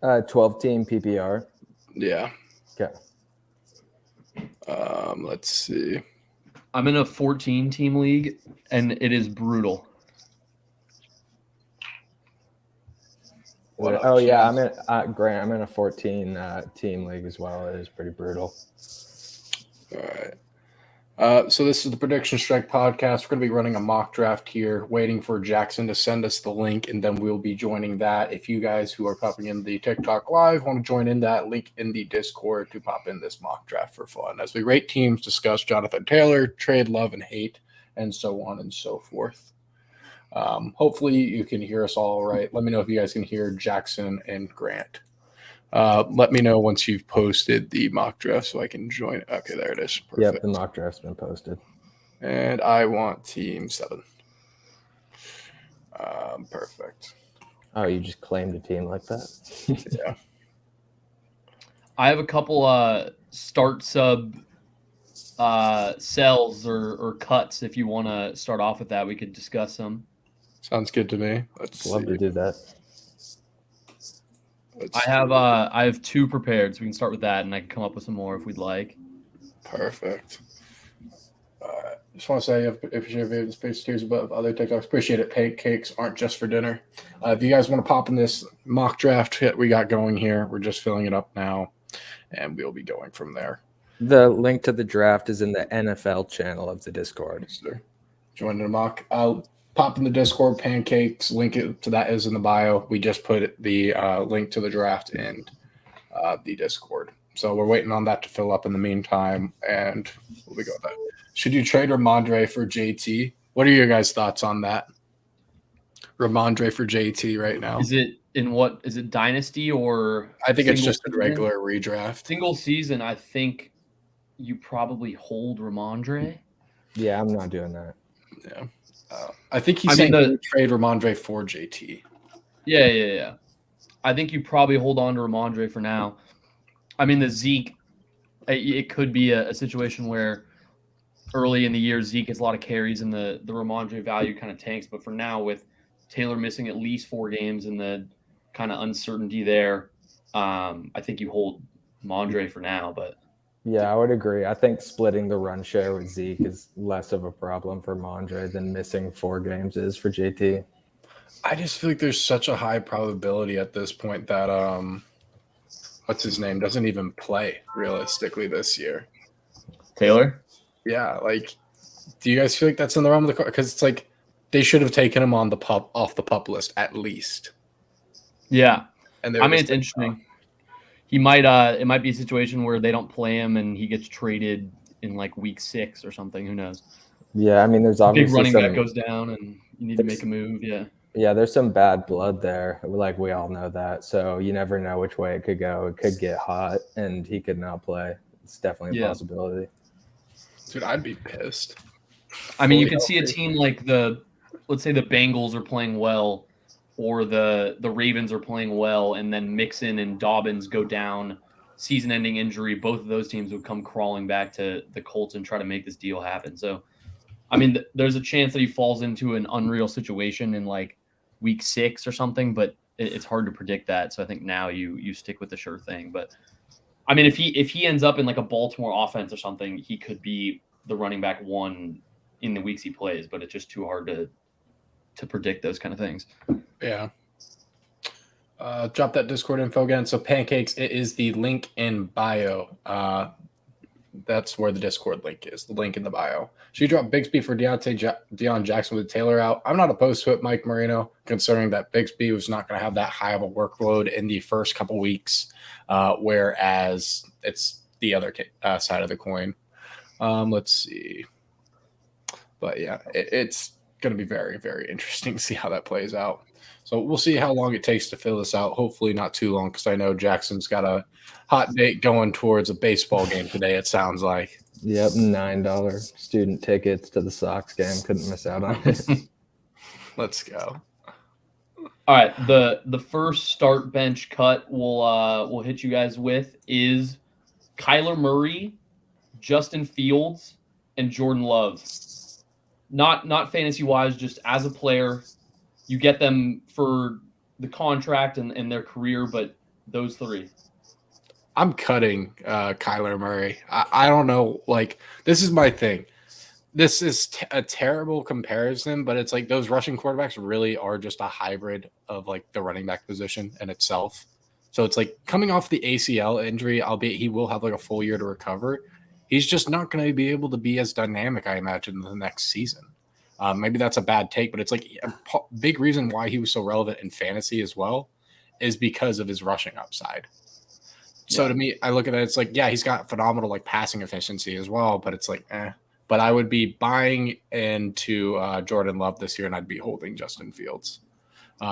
12-team PPR. Yeah. Okay. Let's see. I'm in a 14-team league, and it is brutal. What up, Oh yeah, Chad? Grant. I'm in a 14 team league as well. It is pretty brutal. All right. So this is the Prediction Strike podcast. We're going to be running a mock draft here, waiting for Jackson to send us the link, and then we'll be joining that. If you guys who are popping in the TikTok live want to join in that, link in the Discord to pop in this mock draft for fun as we rate teams, discuss Jonathan Taylor, trade love and hate, and so on and so forth. Hopefully you can hear us all right. Let me know if you guys can hear Jackson and Grant. Let me know once you've posted the mock draft so I can join. Okay, there it is. Perfect. Yep, the mock draft's been posted. And I want team 7. Perfect. Oh, you just claimed a team like that? Yeah. I have a couple start sub sells or cuts. If you want to start off with that, we could discuss them. Sounds good to me. Let's love see. to do that. I have 2 prepared, so we can start with that, and I can come up with some more if we'd like. Perfect. Just want to say, if you're favorite space tiers above other TikToks, appreciate it. Pancakes aren't just for dinner. If you guys want to pop in this mock draft we got going here, we're just filling it up now, and we'll be going from there. The link to the draft is in the NFL channel of the Discord. Join the mock. I'll pop in the Discord. Pancakes link to that is in the bio. We just put the link to the draft in the Discord. So we're waiting on that to fill up in the meantime, and we'll be going with that. Should you trade Ramondre for JT? What are your guys' thoughts on that? Ramondre for JT right now. Is it in what? Is it Dynasty or? I think it's just a regular redraft. Single season, I think you probably hold Ramondre. Yeah, I'm not doing that. Yeah. I think he's saying trade Ramondre for JT. Yeah. I think you probably hold on to Ramondre for now. I mean, the Zeke, it could be a situation where early in the year, Zeke gets a lot of carries and the Ramondre value kind of tanks. But for now, with Taylor missing at least 4 games and the kind of uncertainty there, I think you hold Ramondre for now. But yeah, I would agree. I think splitting the run share with Zeke is less of a problem for Ramondre than missing 4 games is for JT. I just feel like there's such a high probability at this point that what's his name doesn't even play realistically this year. Taylor? Yeah, like, do you guys feel like that's in the realm of the because it's like they should have taken him on off the pup list at least. Yeah, and I mean it's interesting. He might it might be a situation where they don't play him and he gets traded in like week 6 or something. Who knows? Yeah, I mean there's obviously big running back goes down and you need to make a move. Yeah, there's some bad blood there. Like we all know that. So you never know which way it could go. It could get hot and he could not play. It's definitely a possibility. Dude, I'd be pissed. I mean, you could see a team like let's say the Bengals are playing well, or the Ravens are playing well, and then Mixon and Dobbins go down, season-ending injury. Both of those teams would come crawling back to the Colts and try to make this deal happen. So, I mean, there's a chance that he falls into an unreal situation in like week 6 or something, but it's hard to predict that. So I think now you stick with the sure thing. But I mean, if he ends up in like a Baltimore offense or something, he could be the running back 1 in the weeks he plays, but it's just too hard to predict those kind of things. Yeah. Drop that Discord info again. So Pancakes, it is the link in bio. That's where the Discord link is, the link in the bio. Should you drop Bigsby for Deion Jackson with Taylor out? I'm not opposed to it, Mike Marino, considering that Bigsby was not going to have that high of a workload in the first couple weeks, whereas it's the other side of the coin. Let's see. But yeah, it's going to be very, very interesting to see how that plays out. So we'll see how long it takes to fill this out. Hopefully not too long, because I know Jackson's got a hot date going towards a baseball game today, it sounds like. Yep, $9 student tickets to the Sox game. Couldn't miss out on it. Let's go. All right, the first start bench cut we'll hit you guys with is Kyler Murray, Justin Fields, and Jordan Love. Not fantasy wise, just as a player. You get them for the contract and their career, but Those three. I'm cutting Kyler Murray. I don't know. Like, this is my thing. This is a terrible comparison, but it's like those rushing quarterbacks really are just a hybrid of like the running back position in itself. So it's like coming off the ACL injury, albeit he will have like a full year to recover. He's just not going to be able to be as dynamic, I imagine, in the next season. Maybe that's a bad take, but it's like a big reason why he was so relevant in fantasy as well is because of his rushing upside. So to me, I look at it, it's like, yeah, he's got phenomenal like passing efficiency as well, but it's like, But I would be buying into Jordan Love this year, and I'd be holding Justin Fields,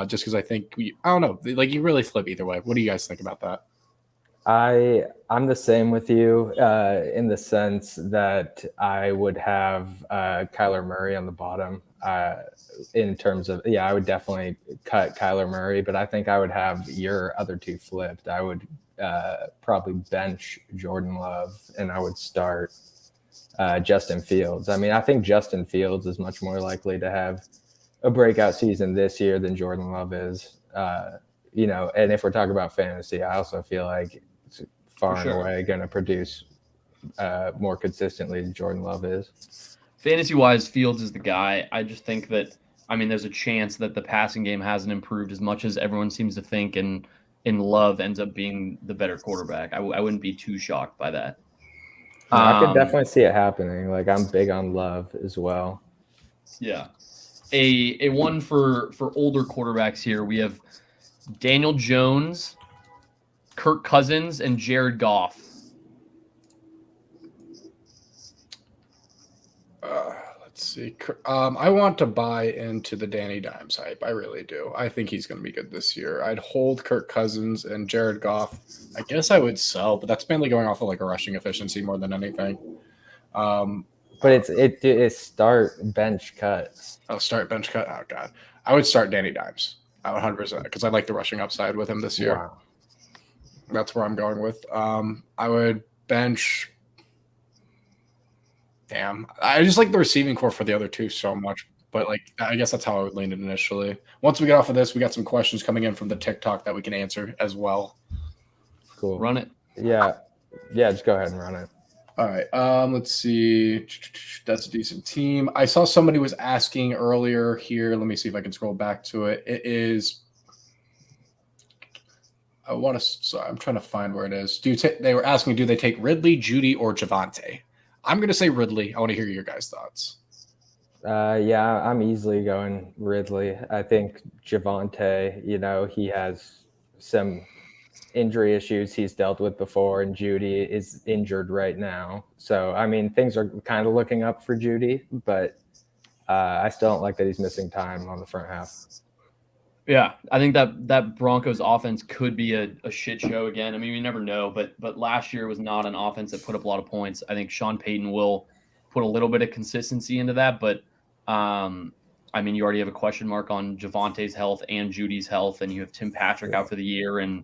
just because I think I don't know, like you really flip either way. What do you guys think about that? I'm the same with you in the sense that I would have Kyler Murray on the bottom in terms of, I would definitely cut Kyler Murray, but I think I would have your other two flipped. I would probably bench Jordan Love and I would start Justin Fields. I mean, I think Justin Fields is much more likely to have a breakout season this year than Jordan Love is. And if we're talking about fantasy, I also feel like it's far and away going to produce more consistently than Jordan Love is. Fantasy-wise, Fields is the guy. I just think that, there's a chance that the passing game hasn't improved as much as everyone seems to think, and Love ends up being the better quarterback. I wouldn't be too shocked by that. I could definitely see it happening. Like, I'm big on Love as well. Yeah. A one for older quarterbacks here. We have Daniel Jones, Kirk Cousins, and Jared Goff. Let's see. I want to buy into the Danny Dimes hype. I really do. I think he's going to be good this year. I'd hold Kirk Cousins and Jared Goff. I guess I would sell, but that's mainly going off of like a rushing efficiency more than anything. But it's start bench cut. Oh, start bench cut. Oh God, I would start Danny Dimes. 100% because I like the rushing upside with him this year. Wow. That's where I'm going with. I would bench. Damn, I just like the receiving core for the other two so much. But like, I guess that's how I would lean it initially. Once we get off of this, we got some questions coming in from the TikTok that we can answer as well. Cool. Run it. Yeah. Just go ahead and run it. All right. Let's see. That's a decent team. I saw somebody was asking earlier here. Let me see if I can scroll back to it. It is. I'm trying to find where it is. They were asking, do they take Ridley, Judy, or Javonte? I'm going to say Ridley. I want to hear your guys' thoughts. I'm easily going Ridley. I think Javonte, he has some injury issues he's dealt with before, and Judy is injured right now. So, things are kind of looking up for Judy, but I still don't like that he's missing time on the front half. Yeah, I think that Broncos offense could be a shit show again. You never know, but last year was not an offense that put up a lot of points. I think Sean Payton will put a little bit of consistency into that, but you already have a question mark on Javonte's health and Judy's health, and you have Tim Patrick out for the year and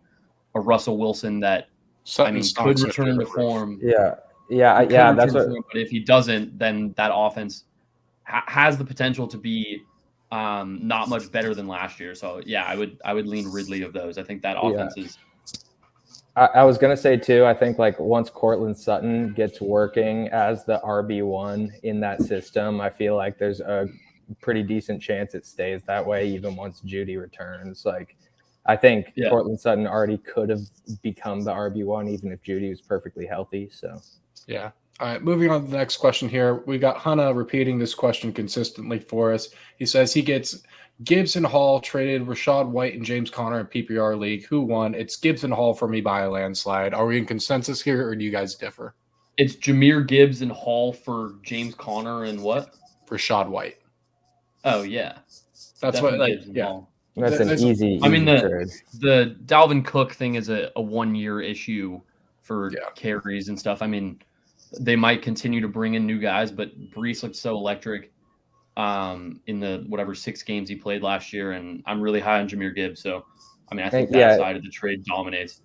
a Russell Wilson that could return to form. Yeah, that's what. But if he doesn't, then that offense has the potential to be not much better than last year. So yeah, I would lean Ridley of those. I think that offense is. I was gonna say too. I think like once Courtland Sutton gets working as the RB1 in that system, I feel like there's a pretty decent chance it stays that way even once Judy returns. Like, I think Courtland Sutton already could have become the RB1 even if Judy was perfectly healthy. So yeah. All right, moving on to the next question here. We got Hannah repeating this question consistently for us. He says he gets Gibbs and Hall traded, Rachaad White and James Conner in PPR league. Who won? It's Gibbs and Hall for me by a landslide. Are we in consensus here, or do you guys differ? It's Jahmyr Gibbs and Hall for James Conner and what? Rachaad White. Oh yeah, that's definitely what. Yeah, Hall. That's an easy. The Dalvin Cook thing is a 1 year issue for carries and stuff. They might continue to bring in new guys, but Brees looked so electric in the 6 games he played last year, and I'm really high on Jahmyr Gibbs. So, I think that side of the trade dominates.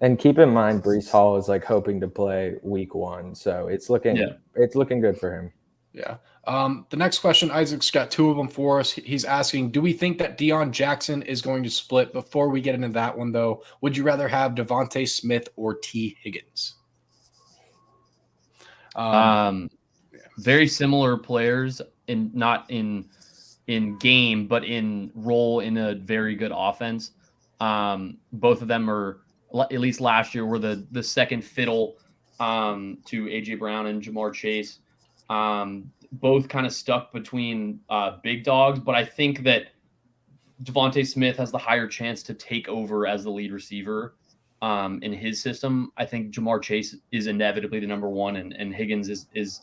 And keep in mind, Brees Hall is like hoping to play week 1, so it's looking good for him. Yeah. The next question, Isaac's got two of them for us. He's asking, do we think that Deion Jackson is going to split? Before we get into that one, though, would you rather have Devontae Smith or T. Higgins? Very similar players, not in game, but in role in a very good offense. Both of them are, at least last year, were the second fiddle to AJ Brown and Jamar Chase. Both kind of stuck between big dogs, but I think that Devontae Smith has the higher chance to take over as the lead receiver in his system. I think Jamar Chase is inevitably the number one, and Higgins is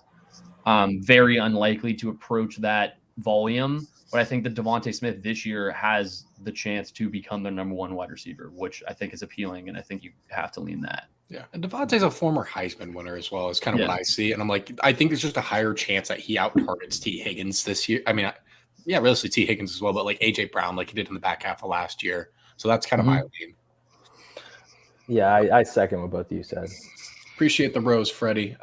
very unlikely to approach that volume. But I think that Devontae Smith this year has the chance to become the number one wide receiver, which I think is appealing, and I think you have to lean that. Yeah, and Devontae's a former Heisman winner as well, is kind of what I see. And I'm like, I think there's just a higher chance that he out-targets T. Higgins this year. I mean, yeah, realistically T. Higgins as well, but like AJ Brown, like he did in the back half of last year. So that's kind of my lean. Yeah, I second what both of you said. Appreciate the rose, Freddie.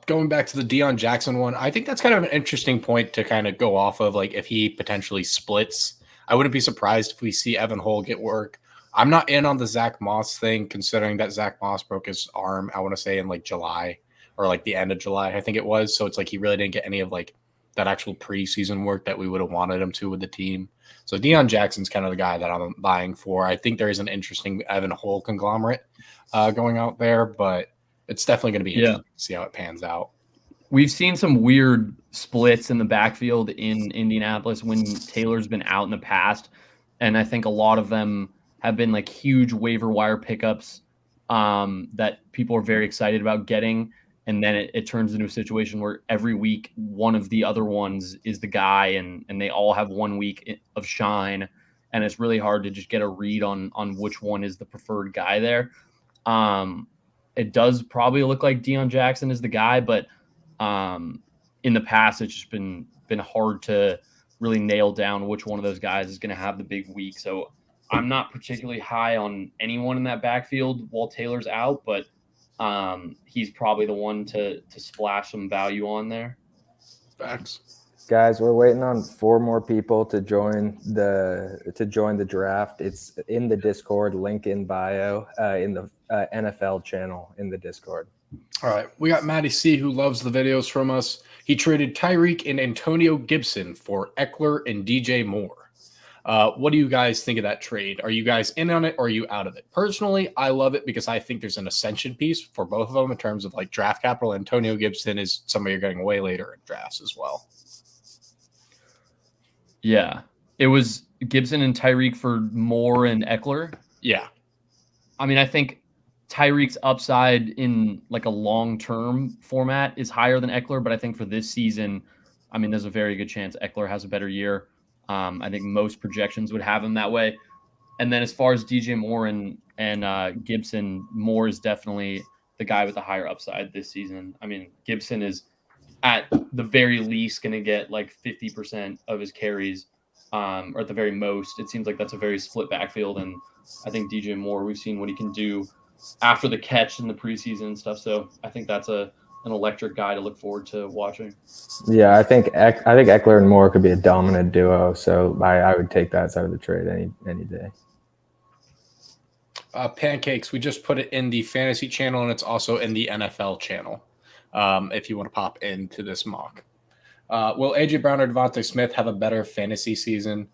Going back to the Deion Jackson one, I think that's kind of an interesting point to kind of go off of. Like if he potentially splits, I wouldn't be surprised if we see Evan Hull get work. I'm not in on the Zach Moss thing, considering that Zach Moss broke his arm, I want to say in like July or like the end of July, I think it was. So it's like he really didn't get any of like that actual preseason work that we would have wanted him to with the team. So Deion Jackson's kind of the guy that I'm buying for. I think there is an interesting Evan Hull conglomerate going out there, but it's definitely going to be interesting to see how it pans out. We've seen some weird splits in the backfield in Indianapolis when Taylor's been out in the past. And I think a lot of them have been like huge waiver wire pickups that people are very excited about getting. And then it turns into a situation where every week one of the other ones is the guy, and they all have 1 week of shine. And it's really hard to just get a read on which one is the preferred guy there. It does probably look like Deion Jackson is the guy, but in the past, it's just been hard to really nail down which one of those guys is going to have the big week. So I'm not particularly high on anyone in that backfield while Taylor's out, but he's probably the one to splash some value on there. Facts. Guys, we're waiting on 4 more people to join the draft. It's in the Discord, link in bio, in the NFL channel in the Discord. All right. We got Matty C, who loves the videos from us. He traded Tyreek and Antonio Gibson for Eckler and DJ Moore. What do you guys think of that trade? Are you guys in on it or are you out of it? Personally, I love it because I think there's an ascension piece for both of them in terms of like draft capital. Antonio Gibson is somebody you're getting way later in drafts as well. Yeah. It was Gibson and Tyreek for Moore and Eckler. Yeah. I mean, I think Tyreek's upside in like a long-term format is higher than Eckler, but I think for this season, I mean, there's a very good chance Eckler has a better year. I think most projections would have him that way. And then as far as DJ Moore and Gibson, Moore is definitely the guy with the higher upside this season. I mean, Gibson is at the very least going to get like 50% of his carries, or at the very most. It seems like that's a very split backfield. And I think DJ Moore, we've seen what he can do after the catch in the preseason and stuff. So I think that's an electric guy to look forward to watching. Yeah, I think Eckler and Moore could be a dominant duo. So I would take that side of the trade any day. Pancakes, we just put it in the fantasy channel and it's also in the NFL channel. If you want to pop into this mock. Will AJ Brown or Devontae Smith have a better fantasy season?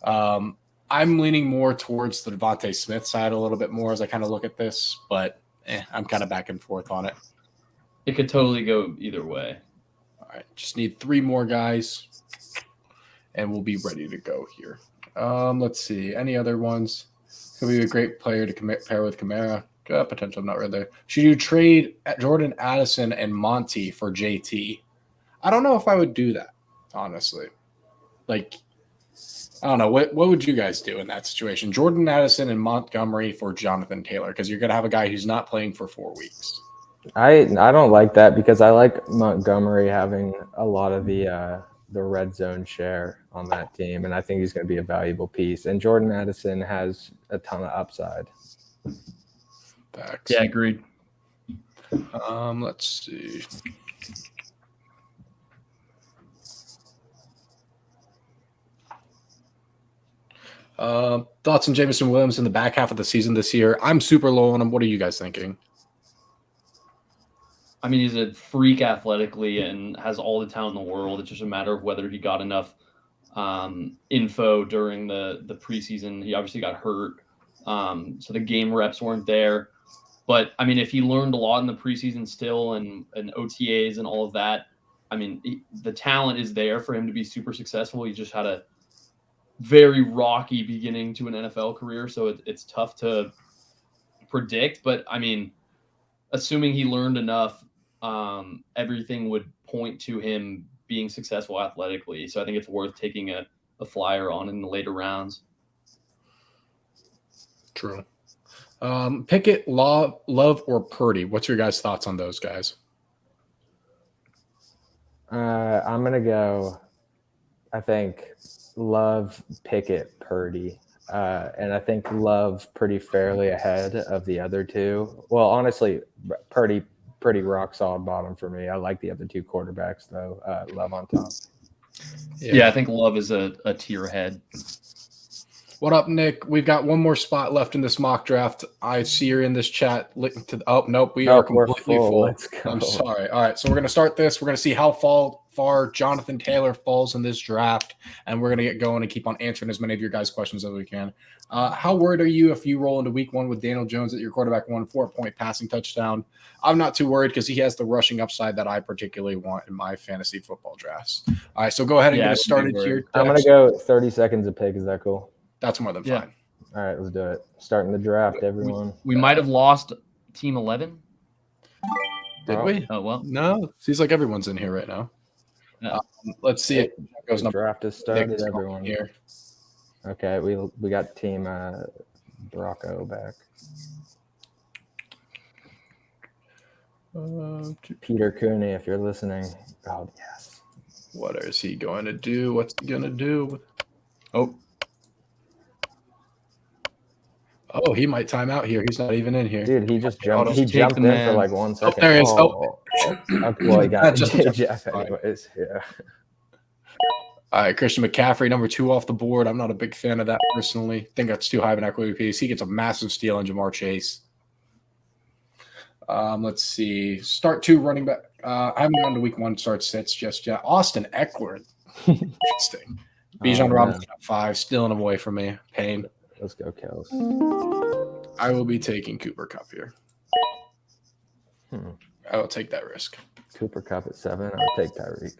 I'm leaning more towards the Devontae Smith side a little bit more as I kind of look at this, but I'm kind of back and forth on it. It could totally go either way. All right, just need 3 more guys, and we'll be ready to go here. Let's see. Any other ones? Could be a great player to pair with Kamara. Potential, not really there. Should you trade Jordan Addison and Monty for JT? I don't know if I would do that, honestly. Like, I don't know. What would you guys do in that situation? Jordan Addison and Montgomery for Jonathan Taylor, because you're going to have a guy who's not playing for 4 weeks. I don't like that because I like Montgomery having a lot of the red zone share on that team, and I think he's going to be a valuable piece. And Jordan Addison has a ton of upside. Facts. Yeah, agreed. Let's see. Thoughts on Jameson Williams in the back half of the season this year? I'm super low on him. What are you guys thinking? I mean, he's a freak athletically and has all the talent in the world. It's just a matter of whether he got enough info during the preseason. He obviously got hurt, so the game reps weren't there. But I mean, if he learned a lot in the preseason still and OTAs and all of that, I mean, the talent is there for him to be super successful. He just had a very rocky beginning to an NFL career, so it's tough to predict. But I mean, assuming he learned enough, everything would point to him being successful athletically. So I think it's worth taking a flyer on in the later rounds. True. Pickett, Love, or Purdy? What's your guys' thoughts on those guys? I'm going to go, I think, Love, Pickett, Purdy. And I think Love pretty fairly ahead of the other two. Well, honestly, Purdy pretty rock solid bottom for me. I like the other two quarterbacks, though. Love on top. Yeah, I think Love is a tier ahead. What up, Nick? We've got one more spot left in this mock draft. I see you're in this chat. Oh, nope, we are completely full. Let's go. I'm sorry. All right, so we're going to start this. We're going to see how far Jonathan Taylor falls in this draft, and we're going to get going and keep on answering as many of your guys' questions as we can. How worried are you if you roll into week one with Daniel Jones at your quarterback 1 4-point passing touchdown? I'm not too worried because he has the rushing upside that I particularly want in my fantasy football drafts. All right, so go ahead and get us started here. I'm going to go 30 seconds a pick. Is that cool? That's more than fine. All right, let's do it. Starting the draft, everyone. We might have lost team 11. Did we? Oh, well. No, seems like everyone's in here right now. No. Let's see if the goes draft is started, everyone. Here. Okay, we got team Brocco back. Peter Cooney, if you're listening. Oh, yes. What is he going to do? What's he going to do? Oh, he might time out here. He's not even in here. Dude, he just jumped. He jumped in for like 1 second. Oh, there he is. Okay, well, he got Jeff anyways. Yeah. All right, Christian McCaffrey, number 2 off the board. I'm not a big fan of that personally. Think that's too high of an equity piece. He gets a massive steal on Jamar Chase. Let's see. Start 2 running back. I haven't gone to week 1 start sits just yet. Austin Eckler. Interesting. Bijan Robinson at 5, stealing him away from me. Pain. Let's go, Kels. I will be taking Cooper Kupp here. I will take that risk. Cooper Kupp at 7. I'll take Tyreek.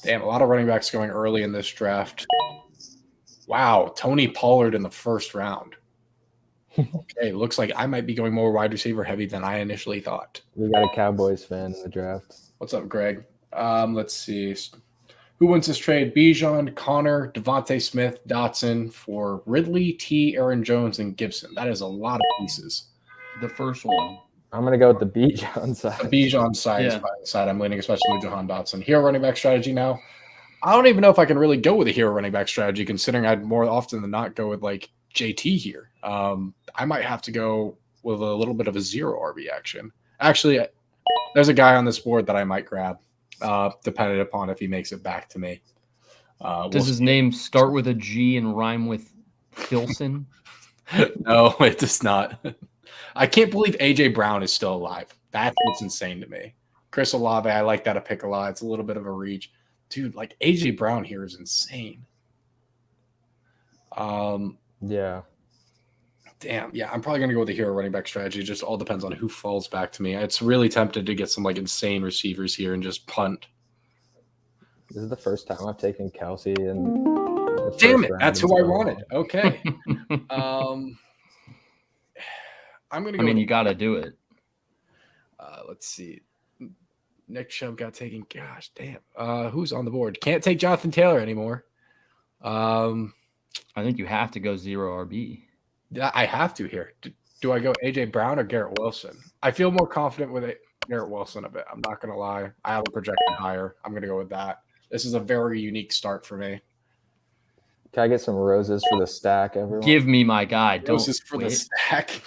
Damn, a lot of running backs going early in this draft. Wow, Tony Pollard in the first round. Okay, looks like I might be going more wide receiver heavy than I initially thought. We got a Cowboys fan in the draft. What's up, Greg? Let's see. Who wins this trade? Bijan, Connor, Devontae Smith, Dotson for Ridley, T, Aaron Jones, and Gibson. That is a lot of pieces. The first one. I'm going to go with the Bijan side. The Bijan side is probably the side I'm leaning, especially with Jahan Dotson. Hero running back strategy now. I don't even know if I can really go with a hero running back strategy, considering I'd more often than not go with like JT here. I might have to go with a little bit of a 0 RB action. Actually, there's a guy on this board that I might grab. Dependent upon if he makes it back to me. Does his name start with a G and rhyme with Filson? No, it does not. I can't believe AJ Brown is still alive. That's what's insane to me. Chris Olave, I like that a pick a lot. It's a little bit of a reach. Dude, like AJ Brown here is insane. Yeah. Damn. Yeah, I'm probably going to go with the hero running back strategy. It just all depends on who falls back to me. It's really tempted to get some like insane receivers here and just punt. This is the first time I've taken Kelsey. And damn it. That's who I wanted. Okay. I'm going to go. I mean, you got to do it. Let's see. Nick Chubb got taken. Gosh, damn. Who's on the board? Can't take Jonathan Taylor anymore. I think you have to go 0 RB. I have to here. Do I go AJ Brown or Garrett Wilson? I feel more confident with Garrett Wilson a bit. I'm not going to lie. I have a projection higher. I'm going to go with that. This is a very unique start for me. Can I get some roses for the stack, everyone? Give me my guy. Roses for the stack.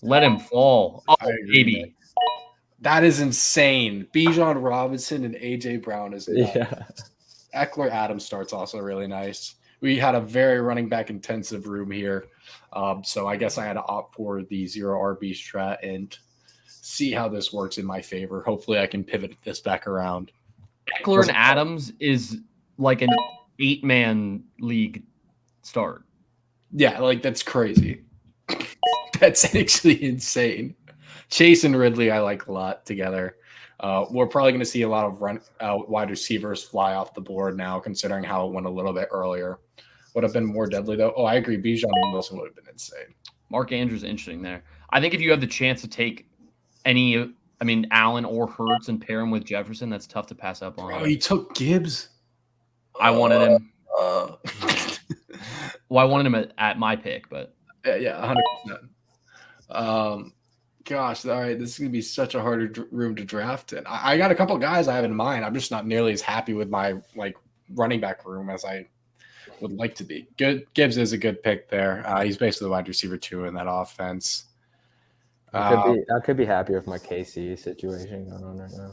Let him fall. Oh, baby. That is insane. Bijan Robinson and AJ Brown is yeah. Eckler Adams start's also really nice. We had a very running back intensive room here. So I guess I had to opt for the 0 RB strat and see how this works in my favor. Hopefully I can pivot this back around. Eckler and Adams is like an 8-man league start. Yeah, like that's crazy. That's actually insane. Chase and Ridley I like a lot together. We're probably going to see a lot of wide receivers fly off the board now, considering how it went a little bit earlier. Would have been more deadly, though. Oh, I agree. Bijan and Wilson would have been insane. Mark Andrews interesting there. I think if you have the chance to take Allen or Hurts and pair him with Jefferson, that's tough to pass up on. Oh, he took Gibbs. I wanted him. Well, I wanted him at my pick, but yeah, 100%. Gosh, all right, this is gonna be such a harder room to draft in. I got a couple guys I have in mind. I'm just not nearly as happy with my running back room as I would like to be. Gibbs is a good pick there. He's basically the wide receiver 2 in that offense. I could be happy with my KC situation going on right now.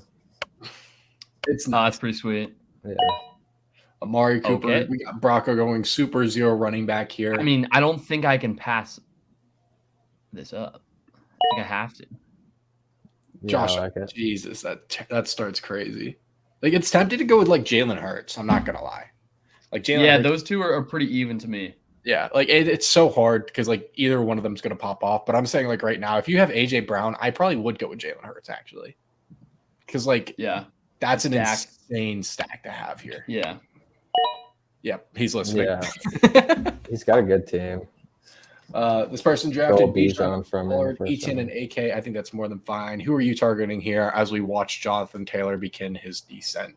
It's pretty sweet. Yeah. Amari Cooper. Okay. We got Brocco going super 0 running back here. I mean, I don't think I can pass this up. I think I have to. Josh, like it. Jesus, that starts crazy. Like it's tempting to go with Jalen Hurts. I'm not gonna lie. Jalen Hurts, those two are pretty even to me. Yeah, it's so hard because either one of them is gonna pop off. But I'm saying right now, if you have AJ Brown, I probably would go with Jalen Hurts actually, because that's an insane stack to have here. Yeah. Yep, he's listening. Yeah. He's got a good team. This person drafted Bijan from Etienne and AK. I think that's more than fine. Who are you targeting here as we watch Jonathan Taylor begin his descent?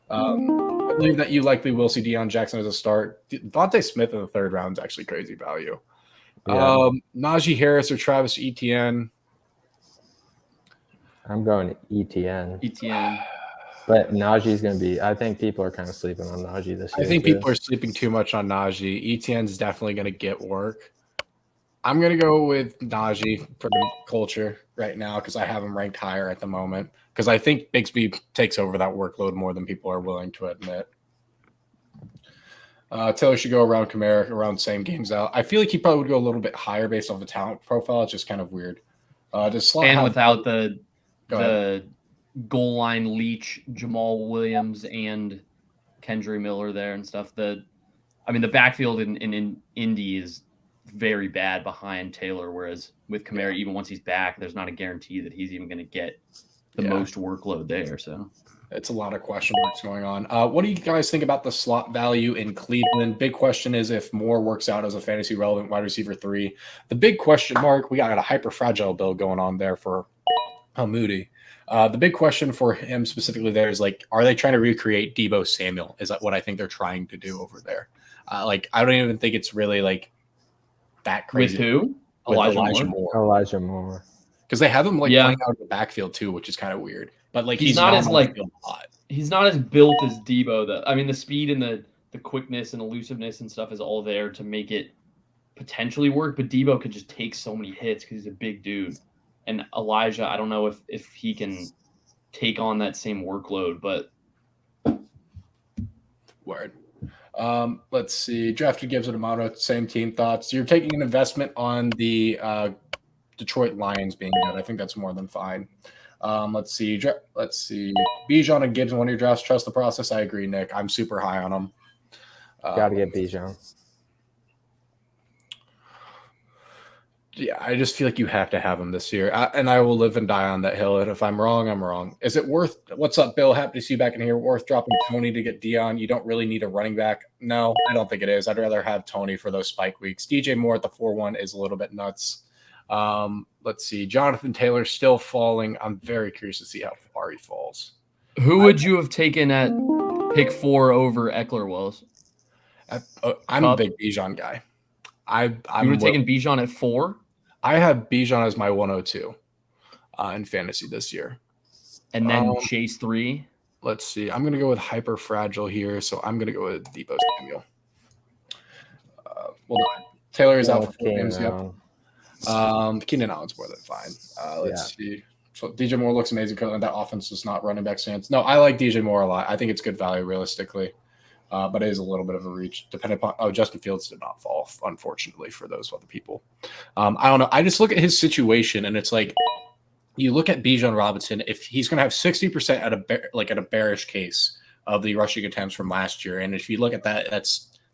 I believe that you likely will see Deion Jackson as a start. Devontae Smith in the 3rd round is actually crazy value. Yeah. Najee Harris or Travis Etienne? I'm going Etienne. Etienne. But Najee's going to be – I think people are kind of sleeping on Najee this year. I think people are sleeping too much on Najee. Etienne's definitely going to get work. I'm going to go with Najee for the culture right now because I have him ranked higher at the moment because I think Bigsby takes over that workload more than people are willing to admit. Taylor should go around Kamara, around same games out. I feel like he probably would go a little bit higher based off the talent profile. It's just kind of weird. Without the goal line leech, Jamal Williams and Kendry Miller there and stuff. The backfield in Indy is very bad behind Taylor, whereas with Kamara, even once he's back, there's not a guarantee that he's even going to get the most workload there. So it's a lot of question marks going on. What do you guys think about the slot value in Cleveland? Big question is if Moore works out as a fantasy relevant wide receiver 3. The big question mark, we got a hyper fragile build going on there for Moody. The big question for him specifically there is are they trying to recreate Deebo Samuel? Is that what I think they're trying to do over there? I don't even think it's really that crazy. With who? With Elijah Moore. Elijah Moore. Because they have him playing out of the backfield too, which is kind of weird. But he's not as he's not as built as Deebo. The speed and the quickness and elusiveness and stuff is all there to make it potentially work. But Deebo could just take so many hits because he's a big dude. And Elijah, I don't know if he can take on that same workload, but word. Let's see. Drafted Gibbs and Amato, same team thoughts. You're taking an investment on the Detroit Lions being good. I think that's more than fine. Let's see. Bijan and Gibbs in one of your drafts. Trust the process. I agree, Nick. I'm super high on them. Got to get Bijan. Yeah, I just feel like you have to have him this year. And I will live and die on that hill. And if I'm wrong, I'm wrong. Is it worth – what's up, Bill? Happy to see you back in here. Worth dropping Tony to get Dion? You don't really need a running back. No, I don't think it is. I'd rather have Tony for those spike weeks. DJ Moore at the 4-1 is a little bit nuts. Let's see. Jonathan Taylor still falling. I'm very curious to see how far he falls. Who would you have taken at pick 4 over Eckler was? I'm a big Bijan guy. You would have taken Bijan at 4? I have Bijan as my 102 in fantasy this year. And then Chase 3? Let's see. I'm going to go with hyper fragile here, so I'm going to go with Deebo Samuel. Taylor is out for 4 games. Yep. Keenan Allen's more than fine. Let's see. So DJ Moore looks amazing. And that offense is not running back stance. No, I like DJ Moore a lot. I think it's good value realistically. But it is a little bit of a reach, depending upon. Justin Fields did not fall, unfortunately, for those other people. I don't know. I just look at his situation, and it's like you look at Bijan Robinson. If he's going to have 60% at a bearish case of the rushing attempts from last year, and if you look at that,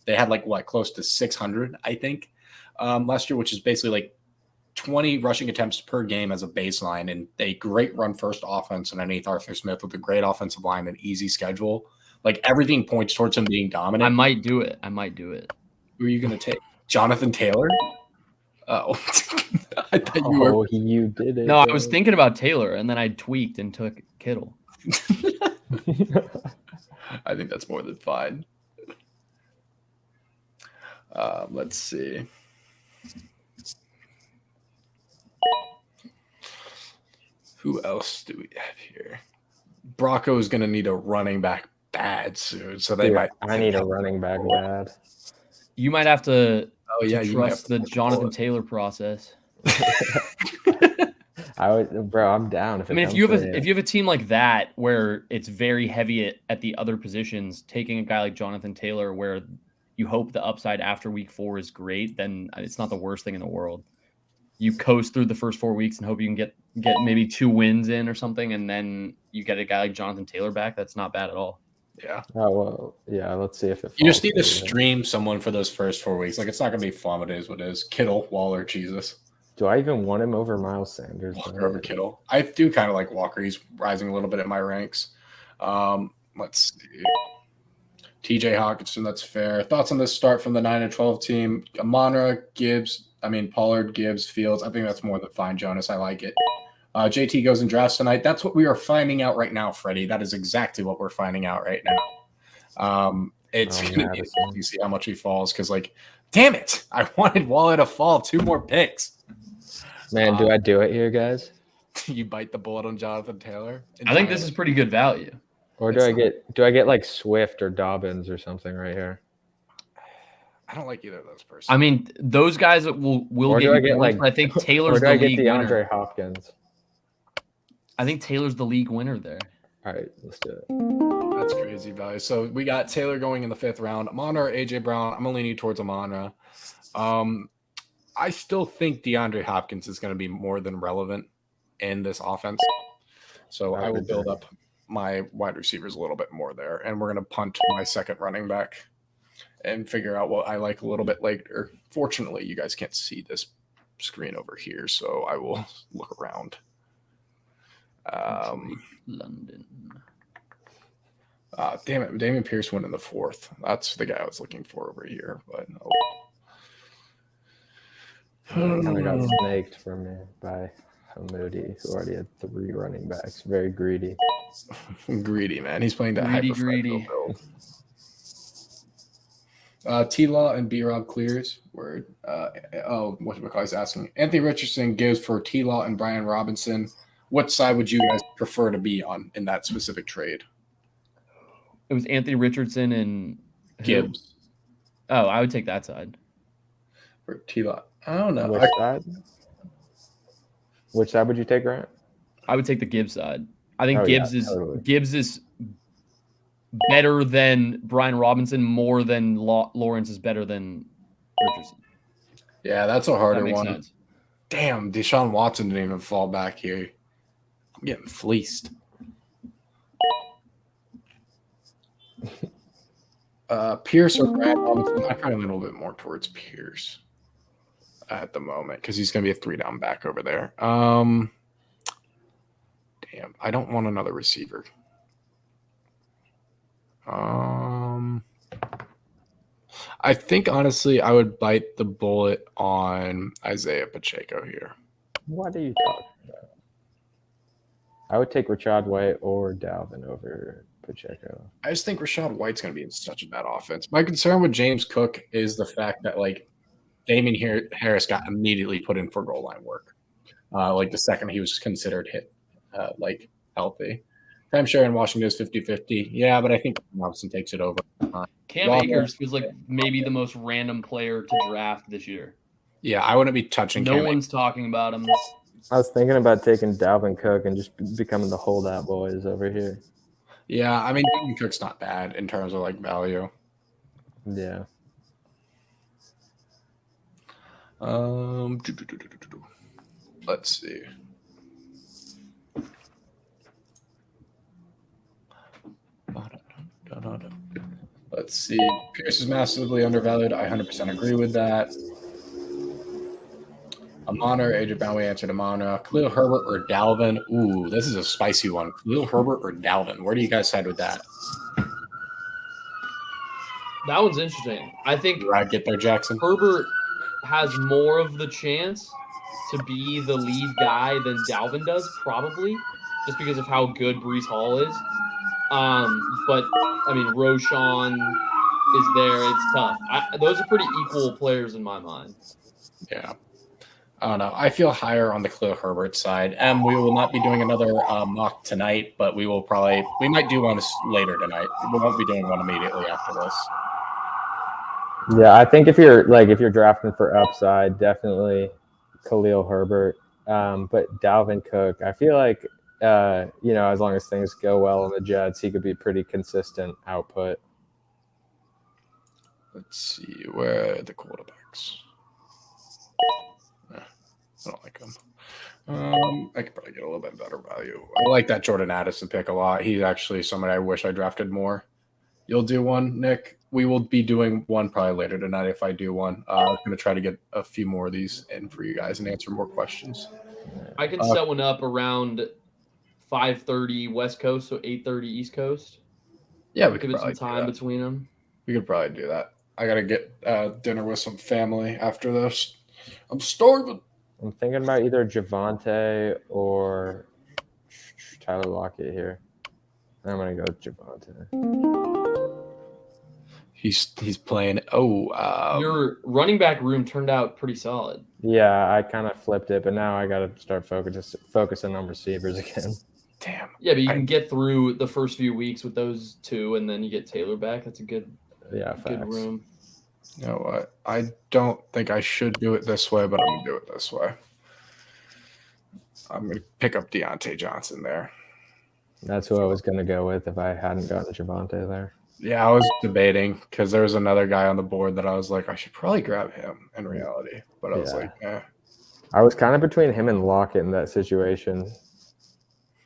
they had close to 600, I think, last year, which is basically like 20 rushing attempts per game as a baseline, and a great run first offense underneath Arthur Smith with a great offensive line and easy schedule. Like everything points towards him being dominant. I might do it. Who are you going to take? Jonathan Taylor? Oh, I thought you were. You did it. No, I was thinking about Taylor, and then I tweaked and took Kittle. I think that's more than fine. Let's see. Who else do we have here? Brocco is going to need a running back bad soon, so they might. I need a running back bad. You might have to. Oh yeah, you trust the Jonathan Taylor process. I'm down. If you have a team like that where it's very heavy at the other positions, taking a guy like Jonathan Taylor, where you hope the upside after week 4 is great, then it's not the worst thing in the world. You coast through the first 4 weeks and hope you can get maybe 2 wins in or something, and then you get a guy like Jonathan Taylor back. That's not bad at all. Yeah. Oh well, yeah. Let's see if it. You just need to stream someone for those first 4 weeks. Like it's not going to be fun. It is what it is. Kittle, Waller, Jesus. Do I even want him over Miles Sanders? Walker over Kittle. I do kind of like Walker. He's rising a little bit in my ranks. Let's see. TJ Hawkinson, that's fair. Thoughts on this start from the 9-12 team? Amonra, Pollard, Gibbs, Fields. I think that's more than fine, Jonas. I like it. JT goes and drafts tonight. That's what we are finding out right now, Freddie. That is exactly what we're finding out right now. It's going to be interesting to see how much he falls because, damn it, I wanted Waller to fall 2 more picks. Man, do I do it here, guys? You bite the bullet on Jonathan Taylor? I think this is pretty good value. Or do I get like Swift or Dobbins or something right here? I don't like either of those personally. I mean, those guys will or get, do I get points, but I think Taylor's the league winner. DeAndre Hopkins? I think Taylor's the league winner there. All right, let's do it. That's crazy value. So we got Taylor going in the 5th round. Amonra or AJ Brown. I'm leaning towards Amonra. I still think DeAndre Hopkins is going to be more than relevant in this offense. So I will build up my wide receivers a little bit more there. And we're going to punt my second running back and figure out what I like a little bit later. Fortunately, you guys can't see this screen over here, so I will look around. London. Damn it. Dameon Pierce went in the 4th. That's the guy I was looking for over here, but no. Kind of got snaked from me by Moody, who already had 3 running backs. Very greedy. Greedy, man. He's playing that greedy. build. T-Law and B-Rob clears. Word. What's asking? Anthony Richardson gives for T-Law and Brian Robinson. What side would you guys prefer to be on in that specific trade? It was Anthony Richardson and Gibbs. Oh, I would take that side. For T-Law. I don't know. Which side? Which side would you take, Grant? I would take the Gibbs side. I think Gibbs is better than Brian Robinson, more than Lawrence is better than Richardson. Yeah, that's a harder one. Sense. Damn, Deshaun Watson didn't even fall back here. I'm getting fleeced. Pierce or Brian Robinson? I probably lean a little bit more towards Pierce at the moment because he's going to be a 3-down back over there. Damn, I don't want another receiver. I think honestly, I would bite the bullet on Isaiah Pacheco here. What are you talking about? I would take Rashad White or Dalvin over Pacheco. I just think Rashad White's going to be in such a bad offense. My concern with James Cook is the fact that Damien Harris got immediately put in for goal line work. The second he was considered healthy. Timeshare in Washington is 50-50. Yeah, but I think Robinson takes it over. Cam Akers feels like maybe the most random player to draft this year. Yeah, I wouldn't be touching No one's talking about him. I was thinking about taking Dalvin Cook and just becoming the holdout boys over here. Yeah, I mean, Dalvin Cook's not bad in terms of like value. Yeah. Let's see. Let's see. Pierce is massively undervalued. I 100% agree with that. Amon or AJ Brown, we answered Amon. Khalil Herbert or Dalvin? Ooh, this is a spicy one. Khalil Herbert or Dalvin? Where do you guys side with that? That one's interesting. I think Right, get there, Jackson. Herbert has more of the chance to be the lead guy than Dalvin does, probably, just because of how good Brees Hall is. But I mean, Roshan is there. It's tough. Those are pretty equal players in my mind. Yeah. I don't know. I feel higher on the Khalil Herbert side. We will not be doing another mock tonight, but we might do one later tonight. We won't be doing one immediately after this. Yeah, I think if you're drafting for upside, definitely Khalil Herbert. But Dalvin Cook, I feel like as long as things go well on the Jets, he could be pretty consistent output. Let's see, where are the quarterbacks? I don't like him. I could probably get a little bit better value. I like that Jordan Addison pick a lot. He's actually somebody I wish I drafted more. You'll do one, Nick? We will be doing one probably later tonight if I do one. I'm going to try to get a few more of these in for you guys and answer more questions. I can set one up around 5:30 West Coast, so 8:30 East Coast. Yeah, we give could it some time between them. We could probably do that. I got to get dinner with some family after this. I'm starving. I'm thinking about either Javonte or Tyler Lockett here. I'm going to go with Javonte. He's playing. Your running back room turned out pretty solid. Yeah, I kind of flipped it, but now I got to start focusing on receivers again. Damn. Yeah, but you can get through the first few weeks with those two, and then you get Taylor back. That's a good room. You know what? I don't think I should do it this way, but I'm going to do it this way. I'm going to pick up Deontay Johnson there. That's who I was going to go with if I hadn't gotten Javonte there. Yeah, I was debating because there was another guy on the board that I was like, I should probably grab him in reality. But I was like, I was kind of between him and Lockett in that situation.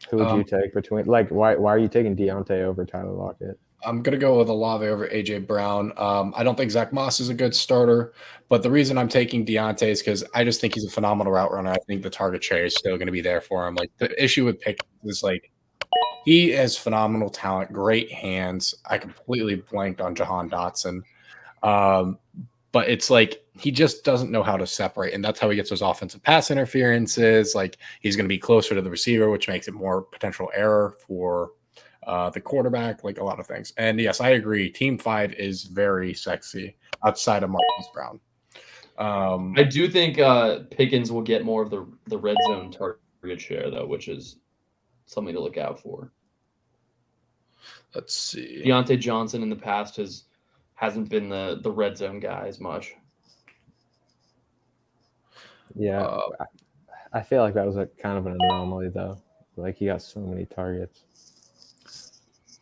Who would you take between? Like, why are you taking Deontay over Tyler Lockett? I'm going to go with Olave over AJ Brown. I don't think Zach Moss is a good starter, but the reason I'm taking Deontay is because I just think he's a phenomenal route runner. I think the target share is still going to be there for him. Like, the issue with Pickens is like he has phenomenal talent, great hands. I completely blanked on Jahan Dotson. But it's like he just doesn't know how to separate, and that's how he gets those offensive pass interferences. Like, he's going to be closer to the receiver, which makes it more potential error for the quarterback, like a lot of things. And yes, I agree. Team 5 is very sexy outside of Marquise Brown. I do think Pickens will get more of the red zone target share, though, which is something to look out for. Let's see. Deontay Johnson in the past hasn't been the red zone guy as much. Yeah, I feel like that was a kind of an anomaly, though. Like, he got so many targets.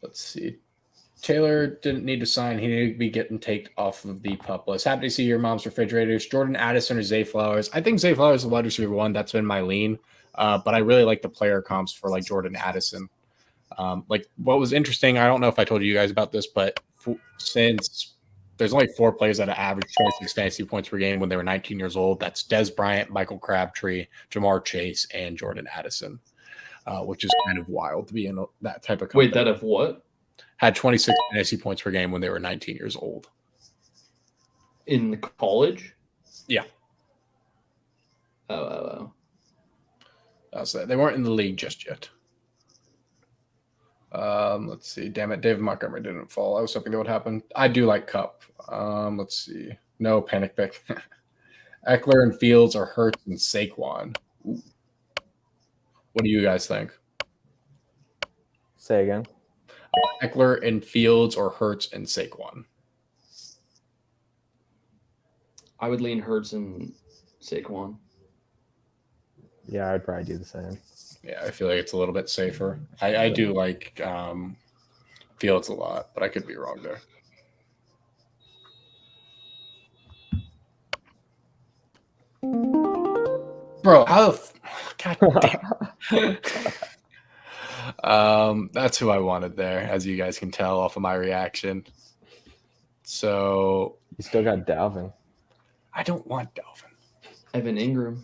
Let's see. Taylor didn't need to sign. He needed to be getting taken off of the pup list. Happy to see your mom's refrigerators. Jordan Addison or Zay Flowers. I think Zay Flowers is the wide receiver one. That's been my lean. But I really like the player comps for like Jordan Addison. Like, what was interesting, I don't know if I told you guys about this, but since there's only 4 players that have averaged 26 fantasy points per game when they were 19 years old. That's Dez Bryant, Michael Crabtree, Jamar Chase, and Jordan Addison. Which is kind of wild to be in that type of company. Wait, that of what? Had 26 fantasy points per game when they were 19 years old. In college? Yeah. Oh. They weren't in the league just yet. Let's see. Damn it, David Montgomery didn't fall. I was hoping that would happen. I do like Cup. Let's see. No panic pick. Eckler and Fields or Hurts and Saquon. Ooh. What do you guys think? Say again. Eckler and Fields or Hurts and Saquon? I would lean Hurts and Saquon. Yeah, I'd probably do the same. Yeah, I feel like it's a little bit safer. I do like Fields a lot, but I could be wrong there. Bro, God damn. That's who I wanted there, as you guys can tell off of my reaction. So You still got Dalvin. I don't want Dalvin. Evan Ingram.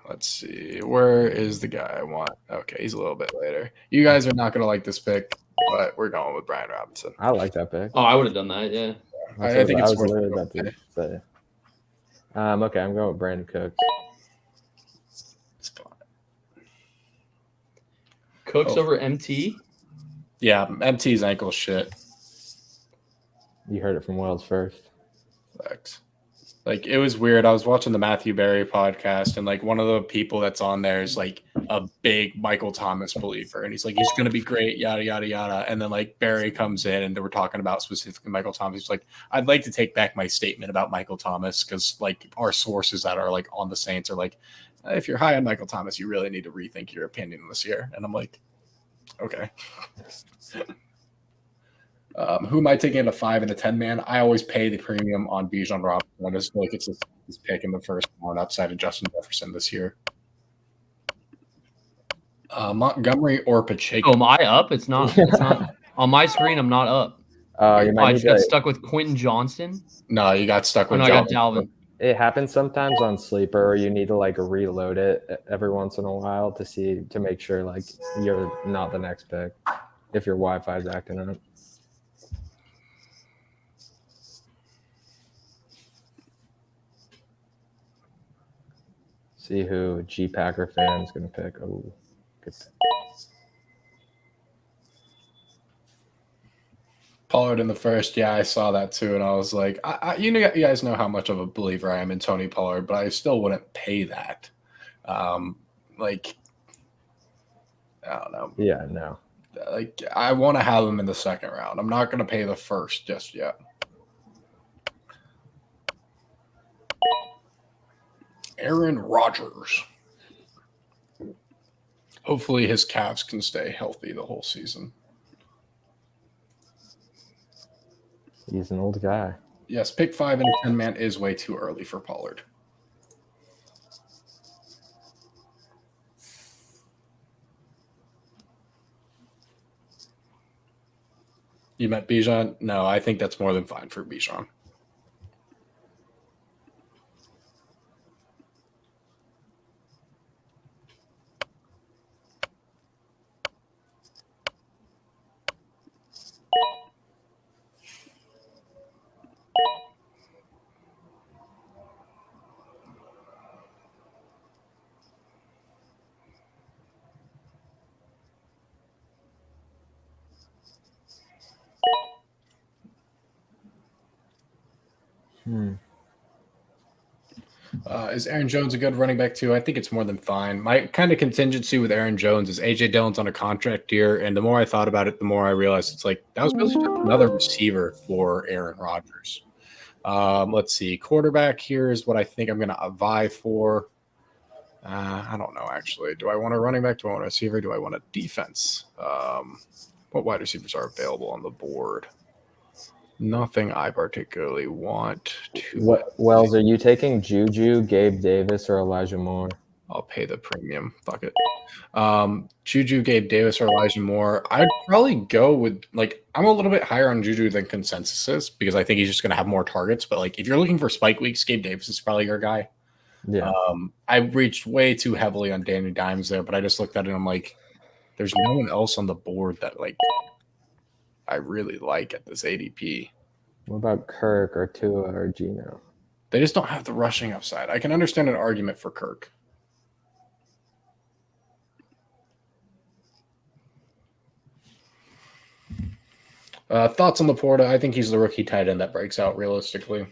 Let's see. Where is the guy I want? Okay, he's a little bit later. You guys are not going to like this pick, but we're going with Brian Robinson. I like that pick. Oh, I would have done that. Yeah. I think I it's was worth literally it. about to say. Okay, I'm going with Brandon Cooks. It's fine. Cooks over MT. Yeah, MT's ankle shit. You heard it from Wells first. Facts. Like, it was weird. I was watching the Matthew Berry podcast, and like one of the people that's on there is like a big Michael Thomas believer, and he's like, he's gonna be great, yada yada yada. And then like Berry comes in, and they were talking about specifically Michael Thomas. He's like, I'd like to take back my statement about Michael Thomas because like our sources that are like on the Saints are like, if you're high on Michael Thomas, you really need to rethink your opinion this year. And I'm like, okay. Who am I taking at a 5 and a 10 man? I always pay the premium on Bijan Robinson. I just feel like it's his pick in the first round outside of Justin Jefferson this year. Montgomery or Pacheco? Oh, am I up? It's not. It's not on my screen. I'm not up. You might I need just got to, stuck with Quentin Johnston. No, you got stuck Oh, with no, I got Dalvin. It happens sometimes on Sleeper, or you need to like reload it every once in a while to make sure like you're not the next pick if your Wi-Fi is acting up. See who G Packer fan is going to pick. Oh, good pick. Pollard in the first. Yeah, I saw that too, and I was like, you guys know how much of a believer I am in Tony Pollard, but I still wouldn't pay that. Like, I don't know. Yeah, no. Like, I want to have him in the second round. I'm not going to pay the first just yet. Aaron Rodgers. Hopefully his calves can stay healthy the whole season. He's an old guy. Yes, pick 5 and a 10 man is way too early for Pollard. You meant Bijan? No, I think that's more than fine for Bijan. Is Aaron Jones a good running back too? I think it's more than fine. My kind of contingency with Aaron Jones is AJ Dillon's on a contract year, and the more I thought about it, the more I realized it's like that was really just another receiver for Aaron Rodgers. Let's see. Quarterback here is what I think I'm going to vie for. I don't know, actually. Do I want a running back? Do I want a receiver? Do I want a defense? What wide receivers are available on the board? Nothing I particularly want to. What Wells, are you taking Juju, Gabe Davis, or Elijah Moore? I'll pay the premium. Fuck it. Juju, Gabe Davis, or Elijah Moore. I'd probably go with I'm a little bit higher on Juju than consensus is because I think he's just going to have more targets. But if you're looking for spike weeks, Gabe Davis is probably your guy. Yeah. I reached way too heavily on Danny Dimes there, but I just looked at it and I'm like, there's no one else on the board that I really like at this ADP. What about Kirk or Tua or Geno? They just don't have the rushing upside. I can understand an argument for Kirk. Thoughts on Laporta? I think he's the rookie tight end that breaks out realistically.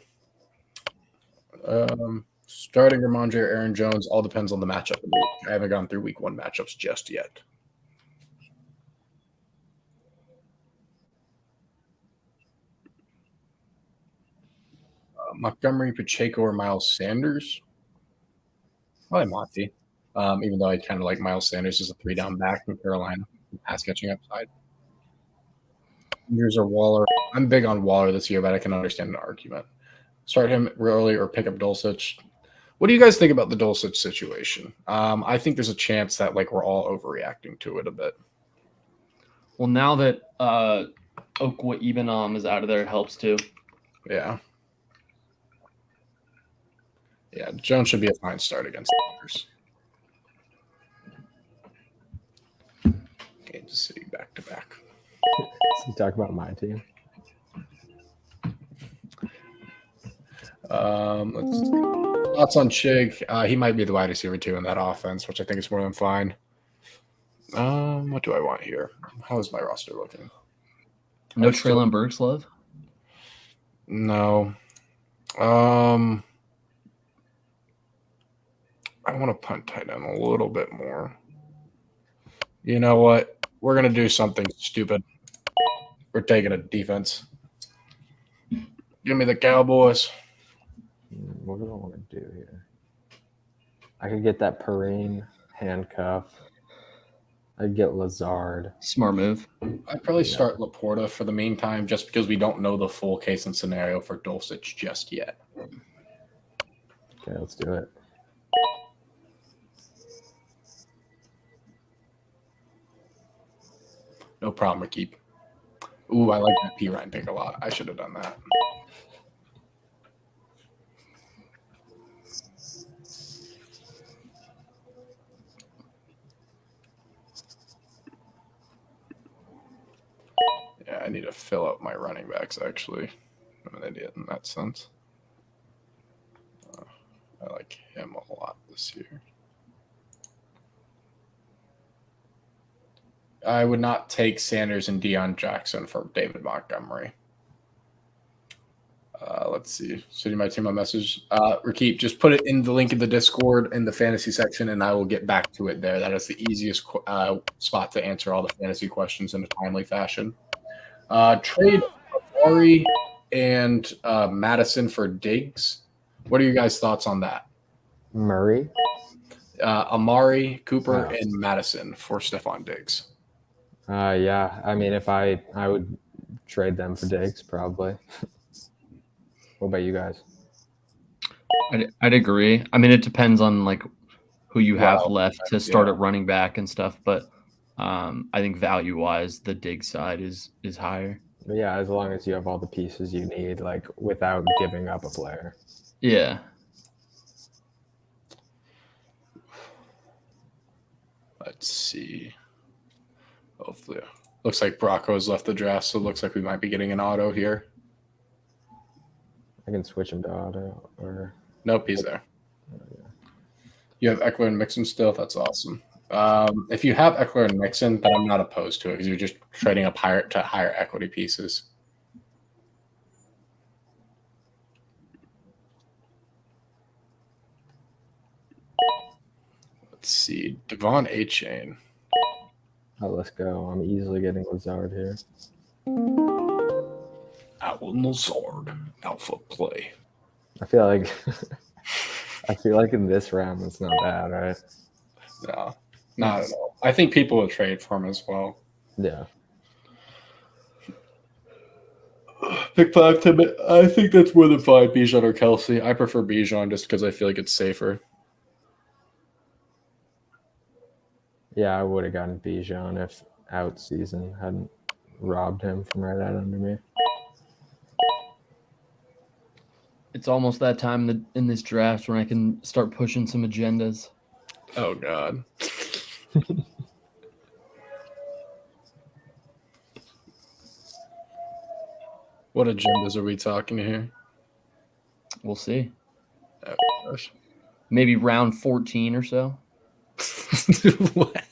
Starting Ramondre, Aaron Jones, all depends on the matchup. I haven't gone through week 1 matchups just yet. Montgomery, Pacheco, or Miles Sanders? Probably Monty. Even though I kind of like Miles Sanders as a 3-down back from Carolina, pass catching upside. Andrews or Waller. I'm big on Waller this year, but I can understand an argument. Start him early or pick up Dulcich. What do you guys think about the Dulcich situation? I think there's a chance that like we're all overreacting to it a bit. Well, now that Okwa Ibanam is out of there, it helps too. Yeah. Yeah, Jones should be a fine start against the Lakers. Kansas City back to back. So talk about my team. Let's see. Thoughts on Chig? He might be the wide receiver too in that offense, which I think is more than fine. What do I want here? How is my roster looking? No Treylon Burks love? No. I want to punt tight end a little bit more. You know what? We're going to do something stupid. We're taking a defense. Give me the Cowboys. What do I want to do here? I could get that Perrine handcuff. I'd get Lazard. Smart move. I'd probably start Laporta for the meantime, just because we don't know the full case and scenario for Dulcich just yet. Okay, let's do it. No problem, Rakip. Ooh, I like that P. Ryan pick a lot. I should have done that. Yeah, I need to fill up my running backs, actually. I'm an idiot in that sense. I like him a lot this year. I would not take Sanders and Deion Jackson for David Montgomery. Let's see. Sending my team a message. Rakip, just put it in the link in the Discord in the fantasy section, and I will get back to it there. That is the easiest spot to answer all the fantasy questions in a timely fashion. Trade Amari and Madison for Diggs. What are you guys' thoughts on that? Murray? Amari, Cooper, and Madison for Stephon Diggs. Yeah. I mean, if I would trade them for Diggs, probably. What about you guys? I'd agree. I mean, it depends on like who you have left to start at running back and stuff, but I think value-wise, the Diggs side is higher. But yeah, as long as you have all the pieces you need, like without giving up a player. Yeah. Let's see. Hopefully. Looks like Brocco's left the draft, so it looks like we might be getting an auto here. I can switch him to auto or nope, he's there. You have Eckler and Mixon still? That's awesome. If you have Eckler and Mixon, then I'm not opposed to it because you're just trading up higher equity pieces. Let's see. Devon A-Chain. Oh, let's go. I'm easily getting Lazard here. Alan Lazard. Alpha play. I feel like in this round it's not bad, right? No, not at all. I think people will trade for him as well. Yeah. Pick 5, Tim. I think that's more than fine. Bijan or Kelsey. I prefer Bijan just because I feel like it's safer. Yeah, I would have gotten Bijan if out season hadn't robbed him from right out under me. It's almost that time in this draft when I can start pushing some agendas. Oh, God. What agendas are we talking here? We'll see. Oh, gosh. Maybe round 14 or so. What?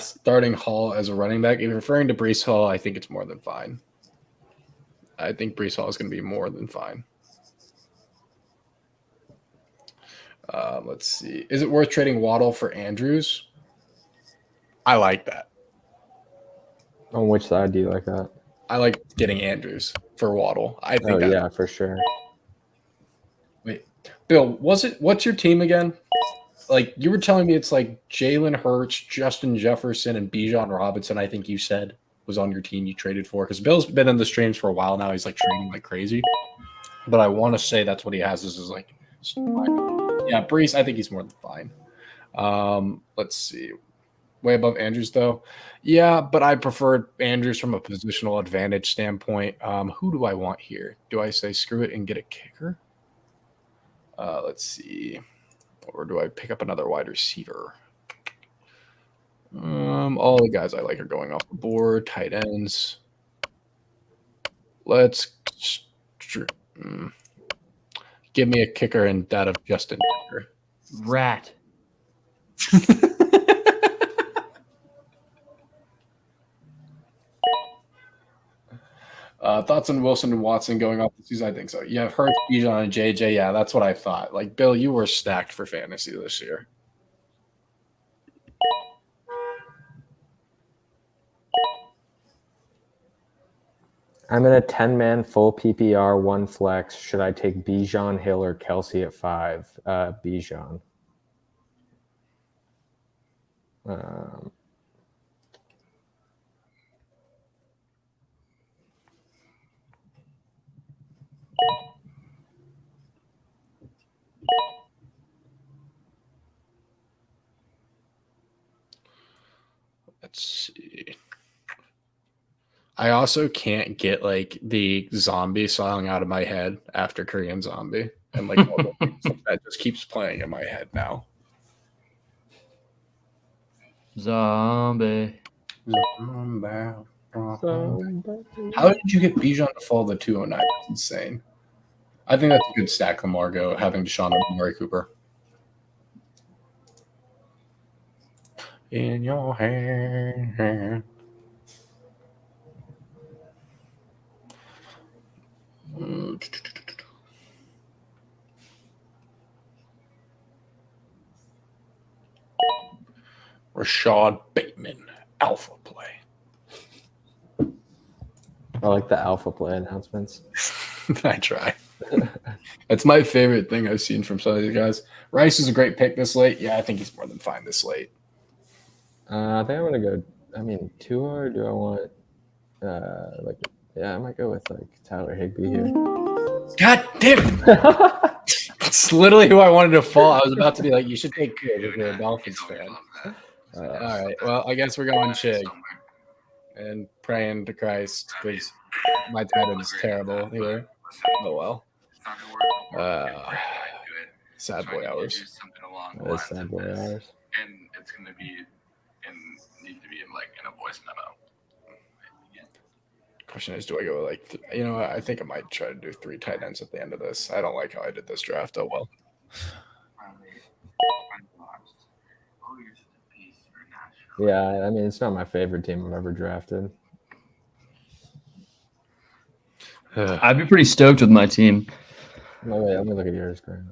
Starting Hall as a running back. If you're referring to Breece Hall, I think it's more than fine. I think Breece Hall is going to be more than fine. Let's see. Is it worth trading Waddle for Andrews? I like that. On which side do you like that? I like getting Andrews for Waddle. I think yeah, for sure. Bill, what's your team again? Like you were telling me it's like Jalen Hurts, Justin Jefferson, and Bijan Robinson, I think you said was on your team you traded for. Because Bill's been in the streams for a while now. He's like trading like crazy. But I want to say that's what he has is like yeah, Brees, I think he's more than fine. Let's see. Way above Andrews though. Yeah, but I prefer Andrews from a positional advantage standpoint. Who do I want here? Do I say screw it and get a kicker? Let's see. Or do I pick up another wide receiver? All the guys I like are going off the board. Tight ends. Let's give me a kicker and that of Justin Tucker. Rat. Thoughts on Wilson and Watson going off the season? I think so. You have Hurts, Bijan, and JJ. Yeah, that's what I thought. Like, Bill, you were stacked for fantasy this year. I'm in a 10-man full PPR, 1 flex. Should I take Bijan, Hill, or Kelsey at 5? Bijan. Let's see. I also can't get like the zombie song out of my head after Korean Zombie, and like that just keeps playing in my head now. Zombie. How did you get Bijan to fall to 209? That's insane. I think that's a good stack, Lamargo, having Deshaun and Amari Cooper. In your hand. Rashad Bateman, alpha play. I like the alpha play announcements. I try. That's my favorite thing I've seen from some of these guys. Rice is a great pick this late. Yeah, I think he's more than fine this late. I think I'm gonna go. I mean, Tua, or do I want I might go with like Tyler Higbee here. God damn it! It's literally who I wanted to fall. I was about to be like, you should take Tua if you're a Dolphins fan. All right. Well, I guess we're going Chig and praying to Christ because my tight end is terrible here. Oh well. Sad boy hours. That is sad boy hours. And it's going to be need to be in a voice memo. Question is, do I go like I think I might try to do 3 tight ends at the end of this. I don't like how I did this draft. Oh well. Yeah, I mean, it's not my favorite team I've ever drafted. I'd be pretty stoked with my team. No, wait, let me look at yours, Grant.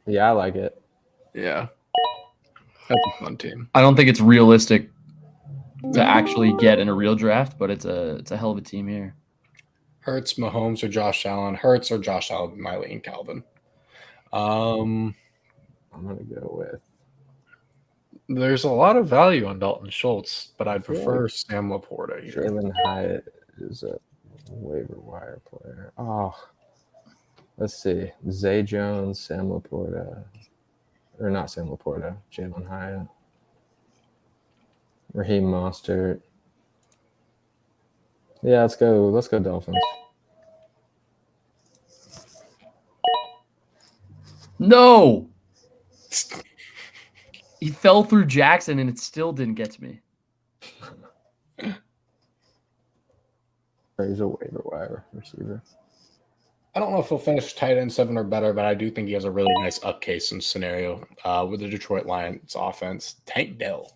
Yeah, I like it. Yeah. That's a fun team. I don't think it's realistic to actually get in a real draft, but it's a hell of a team here. Hurts, Mahomes, or Josh Allen. Hurts or Josh Allen, Miley and Calvin. I'm gonna go with. There's a lot of value on Dalton Schultz, but I'd prefer Sam Laporta here. Jalen Hyatt is a waiver wire player. Oh, let's see. Zay Jones, Sam Laporta, or not Sam Laporta, Jalen Hyatt, Raheem Mostert. Yeah, let's go. Let's go Dolphins. No. He fell through Jackson, and it still didn't get to me. He's a waiver wire receiver. I don't know if he'll finish tight end 7 or better, but I do think he has a really nice up case and scenario with the Detroit Lions offense. Tank Dell.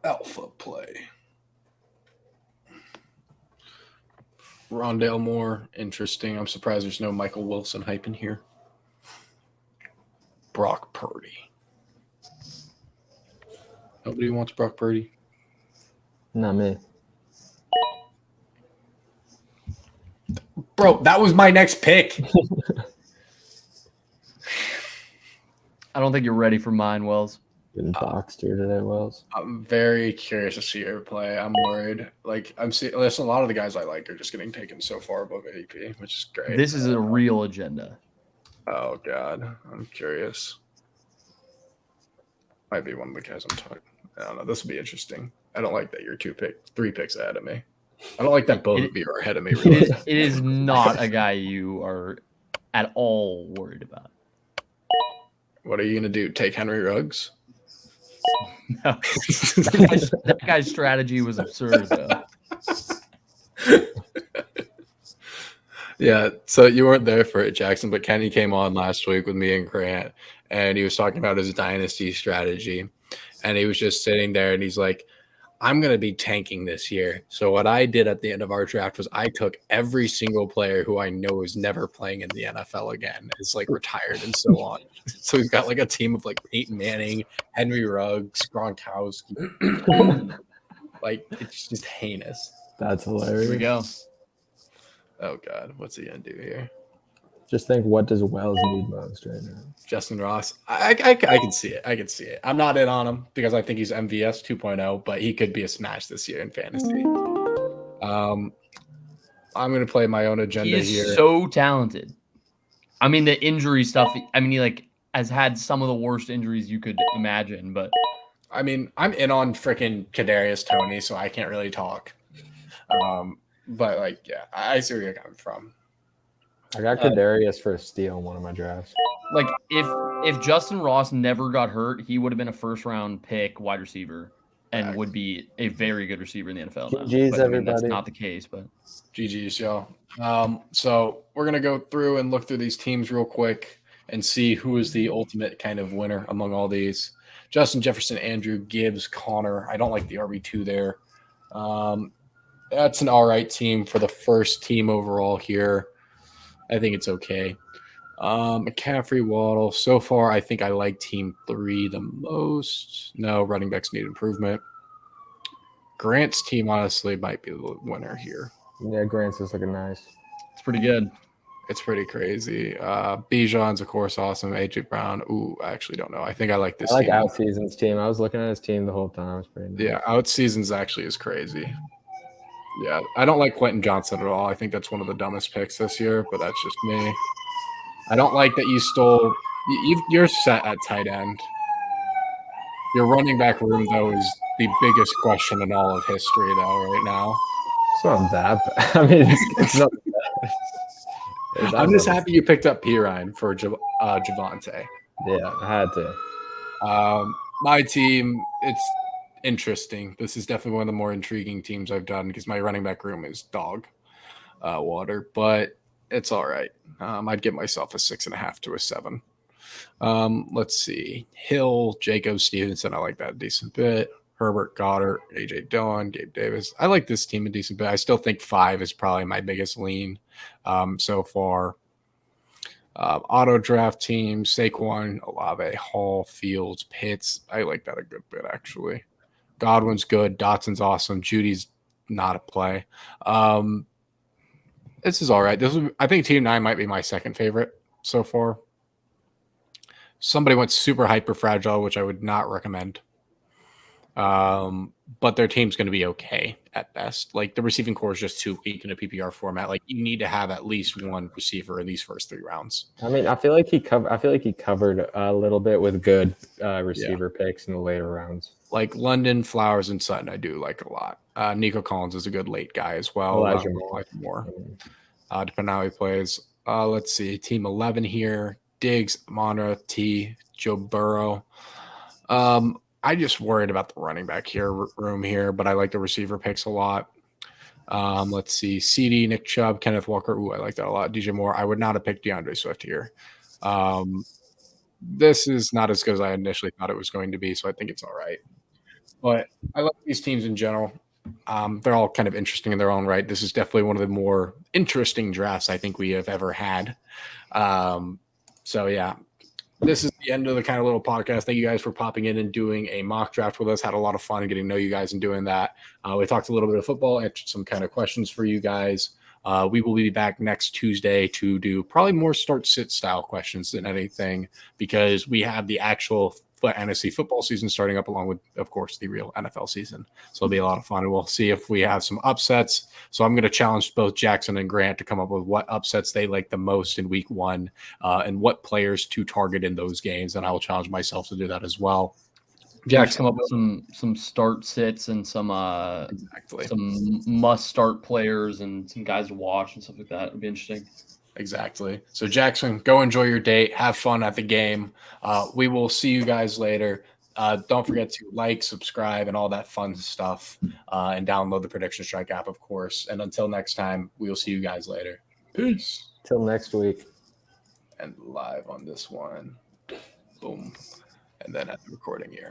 Alpha play. Rondale Moore, interesting. I'm surprised there's no Michael Wilson hype in here. Brock Purdy. Nobody wants Brock Purdy. Not me. Bro, that was my next pick. I don't think you're ready for mine, Wells. Getting boxed here today, Wells. I'm very curious to see her play. I'm worried. Like I'm seeing, listen, a lot of the guys I like are just getting taken so far above AP, which is great. This is a real agenda. Oh God, I'm curious. Might be one of the guys I'm talking. I don't know. This will be interesting. I don't like that you're 3 picks ahead of me. I don't like that both of you are ahead of me. Really. It is not a guy you are at all worried about. What are you gonna do? Take Henry Ruggs? No. That guy's strategy was absurd, though. Yeah, so you weren't there for it, Jackson, but Kenny came on last week with me and Grant, and he was talking about his dynasty strategy. And he was just sitting there, and he's like, I'm going to be tanking this year. So what I did at the end of our draft was I took every single player who I know is never playing in the NFL again, is like retired and so on. So we've got like a team of like Peyton Manning, Henry Ruggs, Gronkowski. Like, it's just heinous. That's Here we hilarious. go. Oh, God. What's he going to do here? Just think, what does Wells need most right now? Justin Ross. I can see it. I can see it. I'm not in on him because I think he's MVS 2.0, but he could be a smash this year in fantasy. I'm going to play my own agenda He is here. so talented. I mean, the injury stuff. I mean, he like has had some of the worst injuries you could imagine. But I mean, I'm in on freaking Kadarius Toney, so I can't really talk. But like, yeah, I see where you're coming from. I got Kadarius for a steal in one of my drafts. like, if Justin Ross never got hurt, he would have been a first-round pick wide receiver and would be a very good receiver in the NFL. Now. GG's, But, I mean, that's everybody. not the case, but GG's, y'all. So we're going to go through and look through these teams real quick and see who is the ultimate kind of winner among all these. Justin Jefferson, Andrew Gibbs, Connor. I don't like the RB2 there. That's an all right team for the first team overall here. I think it's okay. McCaffrey, Waddle. So far, I think I like team 3 the most. No, running backs need improvement. Grant's team, honestly, might be the winner here. Yeah, Grant's is looking nice. it's pretty good. It's pretty crazy. Bijan's, of course, awesome. AJ Brown. Ooh, I actually don't know. I think I like this I like team. Out Season's team. I was looking at his team the whole time. It was pretty nice. Yeah, out seasons actually is crazy. Yeah, I don't like Quentin Johnson at all. I think that's one of the dumbest picks this year, but that's just me. I don't like that you stole. You're set at tight end. Your running back room, though, is the biggest question in all of history, though, right now. It's not that bad. I mean, it's not bad. I'm just happy you picked up Pirine for Javante. Yeah, I had to. My team, it's interesting. This is definitely one of the more intriguing teams I've done because my running back room is dog water, but it's all right. I'd give myself a 6.5 to a 7. Let's see. Hill, Jacob Stevenson. I like that a decent bit. Herbert, Goddard, AJ Dillon, Gabe Davis. I like this team a decent bit. I still think 5 is probably my biggest lean so far. Auto draft team, Saquon, Olave, Hall, Fields, Pitts. I like that a good bit, actually. Godwin's good. Dotson's awesome. Judy's not a play. This is all right. I think Team 9 might be my second favorite so far. Somebody went super hyper fragile, which I would not recommend. But their team's going to be okay at best. Like the receiving core is just too weak in a PPR format. Like you need to have at least one receiver in these first 3 rounds. I mean, I feel like he covered a little bit with good receiver picks in the later rounds. Like London, Flowers, and Sutton, I do like a lot. Nico Collins is a good late guy as well. Elijah Moore. Depending on how he plays. Let's see. Team 11 here. Diggs, Monra, T, Joe Burrow. I just worried about the running back room here, but I like the receiver picks a lot. Let's see. CD, Nick Chubb, Kenneth Walker. Ooh, I like that a lot. DJ Moore. I would not have picked DeAndre Swift here. This is not as good as I initially thought it was going to be, so I think it's all right. But I like these teams in general. They're all kind of interesting in their own right. This is definitely one of the more interesting drafts I think we have ever had. So, yeah. This is the end of the kind of little podcast. Thank you guys for popping in and doing a mock draft with us. Had a lot of fun getting to know you guys and doing that. We talked a little bit of football, answered some kind of questions for you guys. We will be back next Tuesday to do probably more start-sit style questions than anything, because we have the actual fantasy football season starting up, along with, of course, the real NFL season. So it'll be a lot of fun, and we'll see if we have some upsets. So I'm going to challenge both Jackson and Grant to come up with what upsets they like the most in week 1, and what players to target in those games. And I will challenge myself to do that as well. Jackson, come up with some start sits and some must start players and some guys to watch and stuff like that. It'd be interesting. Exactly. So Jackson, go enjoy your date. Have fun at the game. We will see you guys later. Don't forget to like, subscribe, and all that fun stuff. And download the Prediction Strike app, of course. And until next time, we will see you guys later. Peace. Till next week. And live on this one. Boom. And then at the recording here.